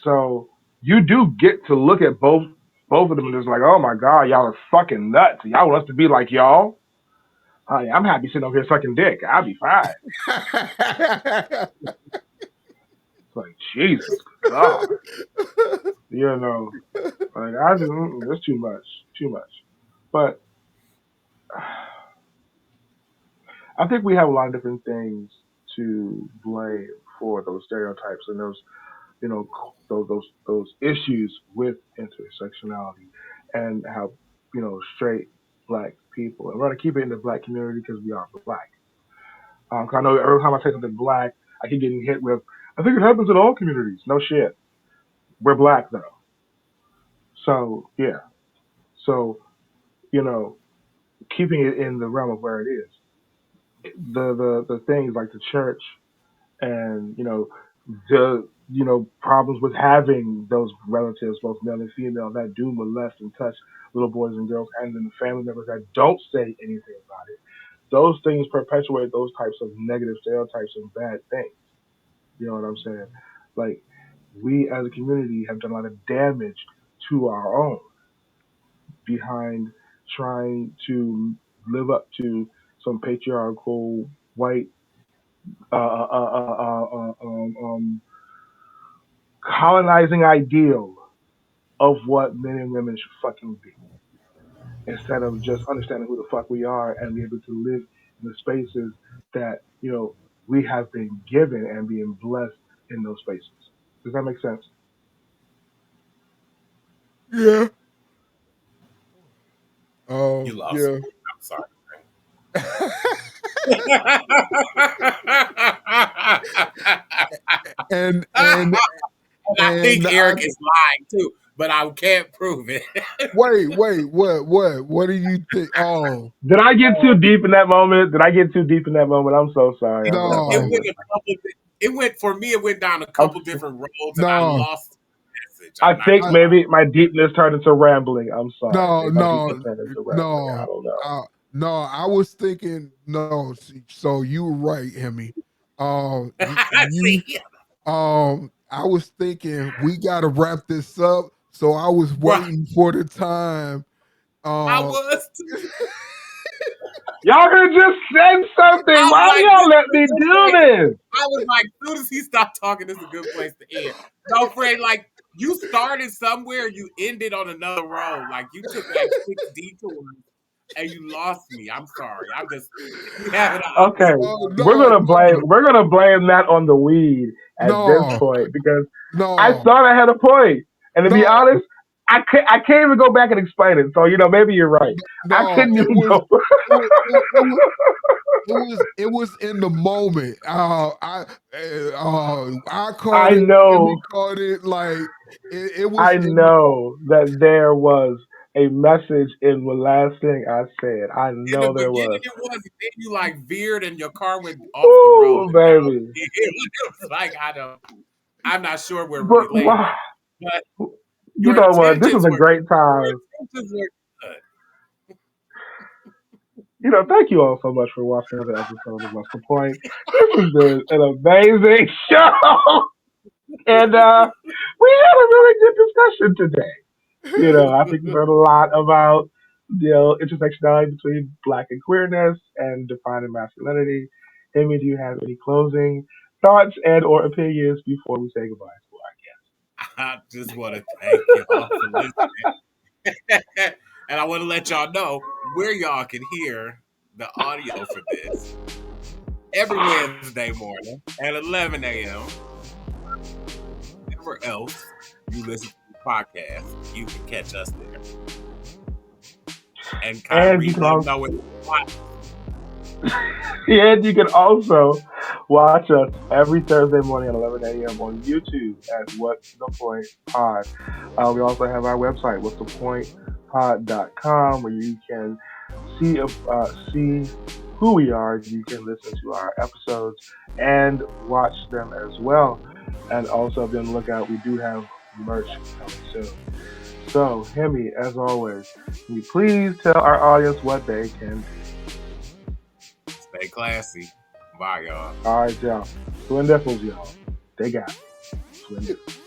So you do get to look at both of them and just like, oh my god, y'all are fucking nuts. Y'all want us to be like y'all? Honey, I'm happy sitting over here sucking dick. I'll be fine. It's like, Jesus God. Like I just, it's too much. Too much. But I think we have a lot of different things to blame for those stereotypes and those, those issues with intersectionality and how, straight black people. And we're gonna keep it in the black community because we are black. 'Cause I know every time I say something black, I keep getting hit with, I think it happens in all communities. No shit. We're black though. So yeah. So, you know, keeping it in the realm of where it is. The things like the church and, the problems with having those relatives, both male and female, that do molest and touch little boys and girls, and then the family members that don't say anything about it. Those things perpetuate those types of negative stereotypes and bad things. You know what I'm saying? Like, we as a community have done a lot of damage to our own behind trying to live up to some patriarchal white colonizing ideal of what men and women should fucking be, instead of just understanding who the fuck we are and be able to live in the spaces that we have been given and being blessed in those spaces. Does that make sense? Yeah. You lost Yeah. me. I'm sorry. And And I think and I Eric is lying too. but I can't prove it. Wait, what do you think? Oh, Did I get too deep in that moment? I'm so sorry. I It no, went a couple. It went for me. It went down a I'm couple so- different roads, and I no, lost the message. I I'm not think gonna maybe my deepness turned into rambling. I'm sorry. no, Maybe my deepness turned into rambling. I no, don't know. no. I was thinking no. So you were right, Hemi. You see, I was thinking we got to wrap this up. So I was bro. waiting for the time. I Um, was. Y'all could have just said something. I was Why do like, y'all this let is me a good do place. this? I was like, as soon as he stopped talking, this is a good place to end. No, Fred, like you started somewhere, you ended on another road. Like you took like 6 detours and you lost me. I'm sorry. I'm just we have it out. Okay, no, we're gonna blame that on the weed at this no, point because I no, thought I had a point, and to be no, honest, I can't even go back and explain it. So maybe you're right. I no. couldn't even go. It was in the moment. I caught I it. Emmy know. caught it. Like it was I in the know that there was a message in the last thing I said. I In the know there beginning was. it was, and then you like veered and your car went off the road Ooh, and down. baby. It was like I'm not sure where we But landed. wow, But you your know what? This is intentions a were great time. good. Thank you all so much for watching another episode of What's the Point. This has been an amazing show, and we had a really good discussion today. I think we learned a lot about intersectionality between Black and queerness and defining masculinity. Amy, do you have any closing thoughts and or opinions before we say goodbye to I just want to thank y'all for listening. And I want to let y'all know where y'all can hear the audio for this every Wednesday morning at 11 a.m. Wherever else you listen to the podcast, you can catch us there. And our guests? Kyrie, let them know it's hot. And you can also watch us every Thursday morning at 11 a.m. on YouTube at What's the Point Pod. We also have our website, what'sthepointpod.com, where you can see who we are. You can listen to our episodes and watch them as well. And also be on the lookout. We do have merch coming soon. So, Hemi, as always, can you please tell our audience what they can do? Stay classy. Bye, y'all. All right, y'all. Twin Nipples, y'all. They got it. Twin Nipples.